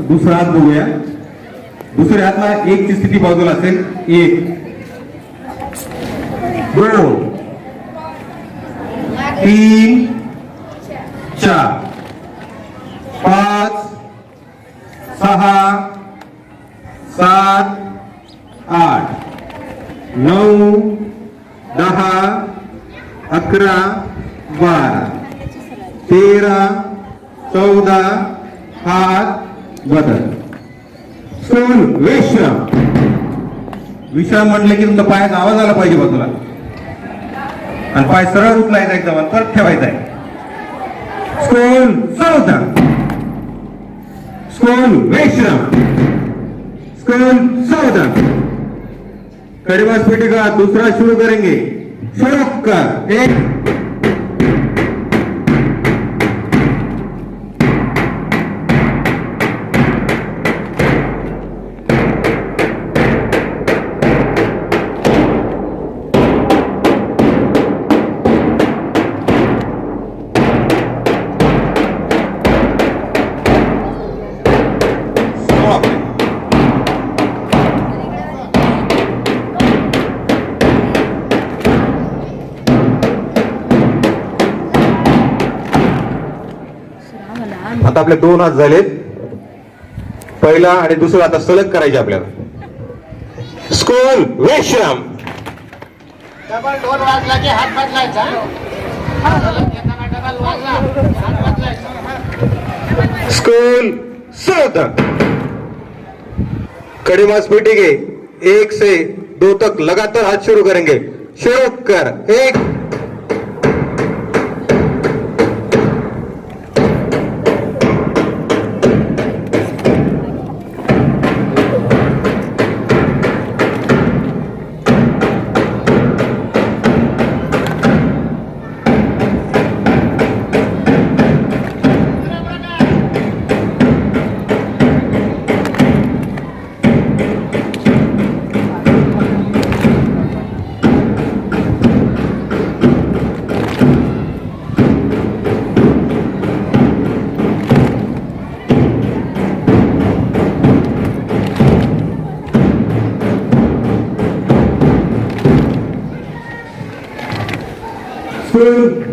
दुसरा हात बघूया. दुसऱ्या हातला एक ची स्थिती बाजूला असेल. 1 2 3 4 5 6 7 8 9 10 11 12 13 14 हात बदल. स्थूल विश्राम. विश्राम म्हटलं की तुमचा पायाचा आवाज आला पाहिजे बाजूला आणि पाय सरळ उचलायचा एकदम परत ठेवायचा आहे. स्थूल सावधान. स्थूल विश्राम. स्थूल सावधान. कड़ीबाज पेटी का दूसरा शुरू करेंगे. शुरू कर. 1 आता आपले 2 हात झालेत. पहिला आणि दुसरा आता सलग करायचे आपल्याला. स्कूल विश्राम. डबल ढोल वाजला की हात बदलायचा. डबल वाजला हात बदलायचा. स्कूल सावधान. कड़ीबाज पेटी के 1 से 2 तक लगातार हाथ शुरू करेंगे. शुरू कर. 1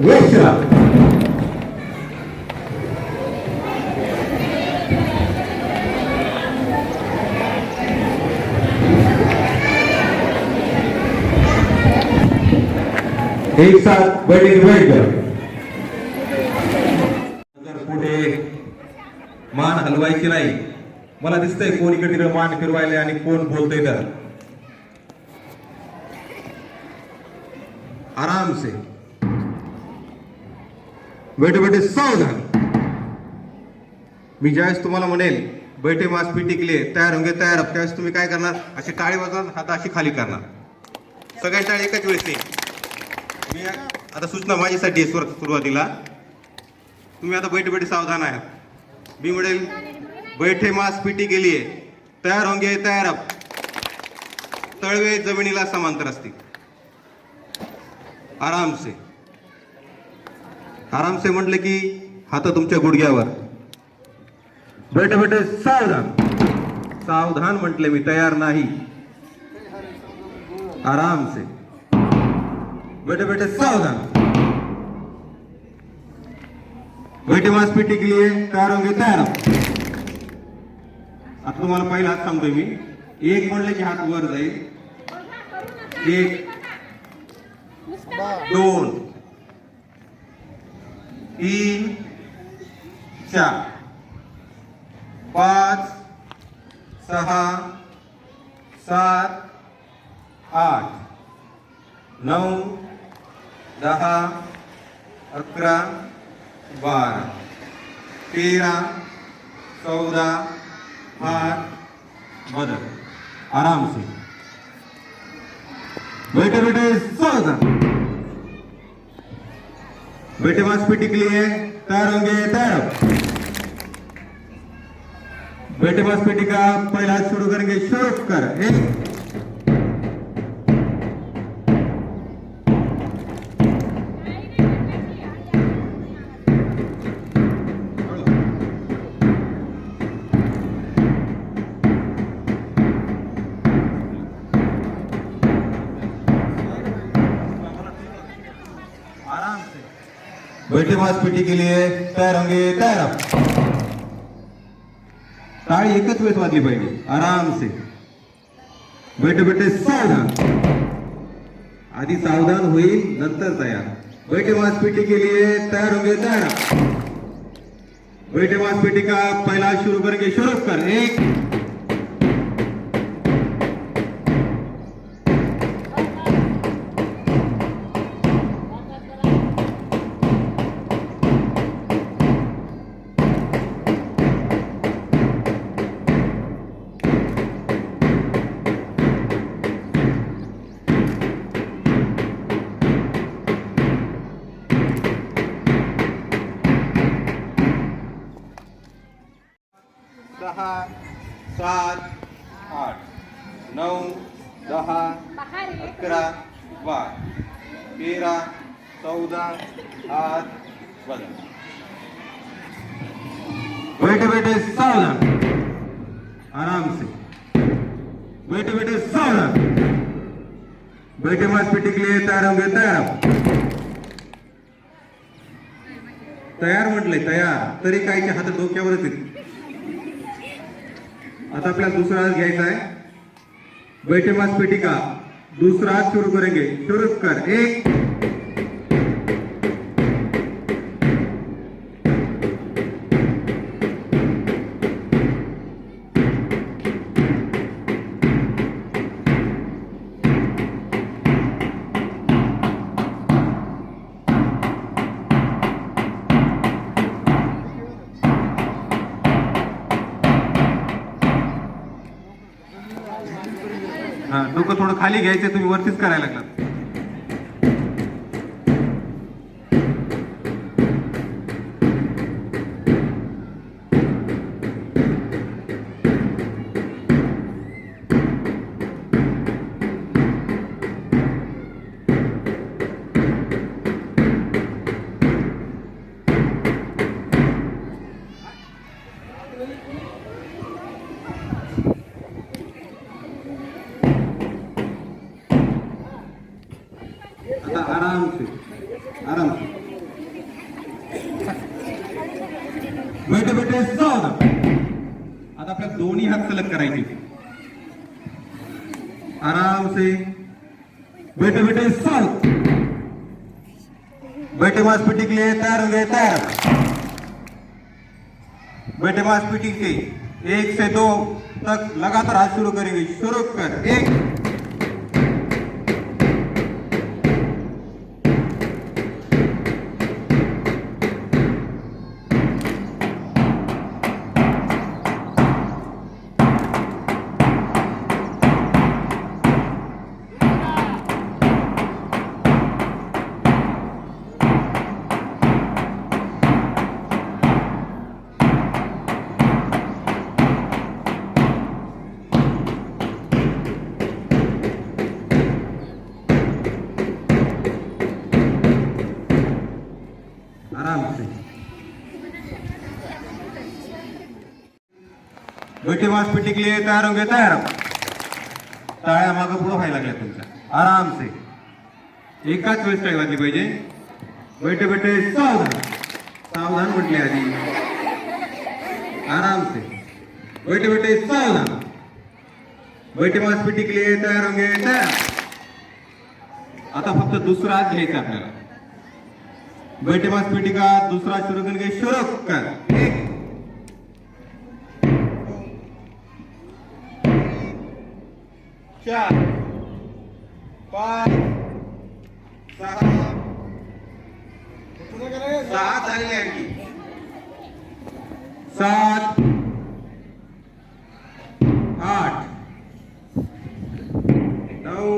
विश्राम. एक साथ बैठे बैठ. पुढे मान हलवायची नाही. मला दिसतंय कोण इकडे तिकडे मान फिरवायला आणि कोण बोलतंय. तर आराम से बैठे बैठे सावधान. मी ज्यावेळेस तुम्हाला म्हणेल बैठे मास पीटी के लिए तयार होंगे तयार अब, त्यावेळेस तुम्ही काय करणार? अशी टाळी वाजवून हात अशी खाली करणार. सगळ्या टाळी एकाच वेळेस नाही. मी आता सूचना माझ्यासाठी आहे. सुरुवातीला तुम्ही आता बैठे बैठे सावधान आहात. मी म्हणेल बैठे मास पीटी के लिए तयार होंगे तयार अब, तळवे जमिनीला समांतर असतील. आराम से. आराम से म्हटलं की हात तुमच्या गुडघ्यावर. बैठे बैठे सावधान. सावधान म्हटले मी, तयार नाही. आराम से. बैठे बैठे सावधान. बैठे मास पीटी के लिए तयार होंगे तयार. आता तुम्हाला पहिला हात सांगतोय मी. 1 म्हणले की हात वर जाईल. 1 2 3 4 5 6 7 8 9 10 11 12 13 14 हाथ बदल. आराम से. बैठे बैठे सावधान. बैठे मांसपेटी के लिए तैयार होंगे तैयार. बैठे मांसपेटी का पहला शुरू करेंगे. शुरू कर. 1 2 बैठे मांसपेटी के लिए तैयार होंगे, तैयार आप। ताड़ी एकच वेळेस वाजली पाहिजे, आराम से। बैठे बैठे सावधान, आधी सावधान होईल नंतर तयार। बैठे मांसपेटी के लिए तैयार होंगे, तैयार आप। बैठे मांसपेटी का पहला शुरू करेंगे, शुरू कर। एक, सहा, सात, आठ, 9, 10, 11, 12, 13, 14, हाथ बदल। बैठे बैठे सावधान, आराम से। बैठे बैठे सावधान, बैठे मांसपेटी के लिए तैयार होंगे, तैयार आप। तयार म्हटलंय, तयार तरी काहीच्या हात डोक्यावरच आहेत। आता आपल्याला दूसरा हाथ घ्यायचा है। बैठे मांसपेटी का दूसरा हाथ शुरू करेंगे, शुरू कर। एक, हाँ डोकं थोडं खाली घ्यायचं, तुम्ही वरतीच करायला लागलात। आराम से, आराम से। बैठे बैठे सावधान, आता आपल्याला दोन्ही हात सलग करायचे, आराम से। बैठे बैठे सावधान, बैठे मांसपेटी के लिए तैयार होंगे, तैयार। बैठे मांसपेटी के 1 से 2 तक लगातार हाथ शुरू करेंगे, शुरू कर। एक, आराम से। बैठे मांसपेटी के लिए तैयार होंगे, तैयार। टाळ्या मागं पुढं व्हायला लागल्या तुमच्या, आराम से। एकाच वेळेस टाळी वाजली पाहिजे। बैठे बैठे सावधान, सावधान म्हटले आधी, आराम से। बैठे बैठे सावधान, बैठे मांसपेटी के लिए तैयार होंगे, तैयार। आता फक्त दूसरा हात घ्यायचा आपल्याला। बैठे मांसपेटी का दूसरा शुरू करेंगे, शुरू कर। एक, 4, 5, 6, 7 झालेले आणखी, 7, 8, 9,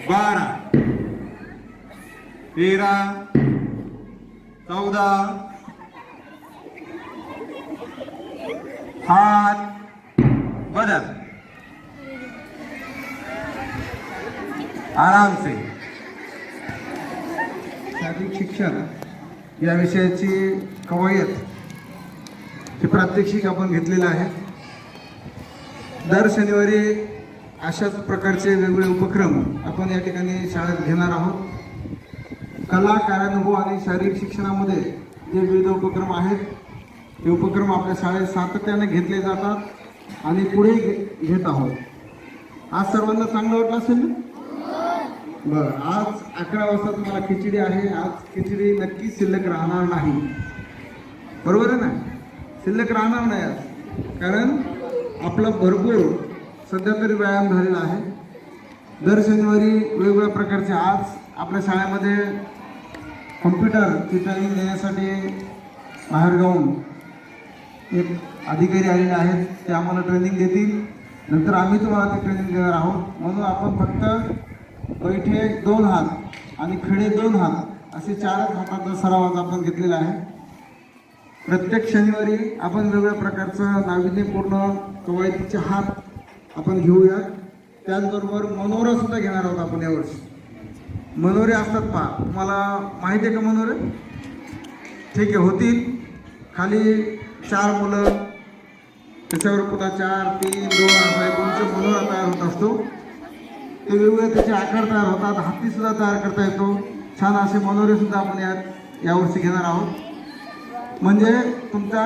12, 13, 14, हाथ बदल, आराम से। शारीरिक शिक्षण या विषयाची कवायत हे प्रात्यक्षिक आपण घेतलेलं आहे. दर शनिवारी अशाच प्रकारचे वेगवेगळे उपक्रम आपण या ठिकाणी शाळेत घेणार आहोत. कला, कार्यानुभव आणि शारीरिक शिक्षणामध्ये जे विविध उपक्रम आहेत हे उपक्रम आपल्या शाळेत सातत्याने घेतले जातात आणि पुढे घेत आहोत. आज सर्वांना चांगलं वाटलं असेल ना? बरं, आज 11 वाजता तुम्हाला खिचडी आहे. आज खिचडी नक्की शिल्लक राहणार नाही, बरोबर आहे ना? शिल्लक राहणार नाही आज, कारण आपला भरपूर सध्या तरी व्यायाम झालेला आहे. दर शनिवारी वेगवेगळ्या प्रकारचे, आज आपल्या शाळेमध्ये कॉम्प्युटरची ट्रेनिंग देण्यासाठी बाहेरगावून एक अधिकारी आलेले आहेत. ते आम्हाला ट्रेनिंग देतील. नंतर आम्ही तुम्हाला ते ट्रेनिंग देणार आहोत. म्हणून आपण फक्त बैठे 2 हात आणि खडे 2 हात असे 4 हाताचा सराव आज आपण घेतलेला आहे. प्रत्येक शनिवारी आपण वेगवेगळ्या प्रकारचं नाविन्यपूर्ण कवायतीचे हात आपण घेऊया. त्याचबरोबर मनोरा सुद्धा घेणार आहोत आपण यावर्षी. मनोरे असतात पहा, तुम्हाला माहिती आहे का मनोरे? ठीक आहे, होतील. खाली 4 मुलं, त्याच्यावर पुन्हा 4, 3, 2 असा एकूणचे मनोरा तयार होत असतो. ते वेगवेगळे त्याचे आकार तयार होतात. हातीसुद्धा तयार करता येतो. छान असे मनोरे सुद्धा आपण यावर्षी घेणार आहोत. म्हणजे तुमच्या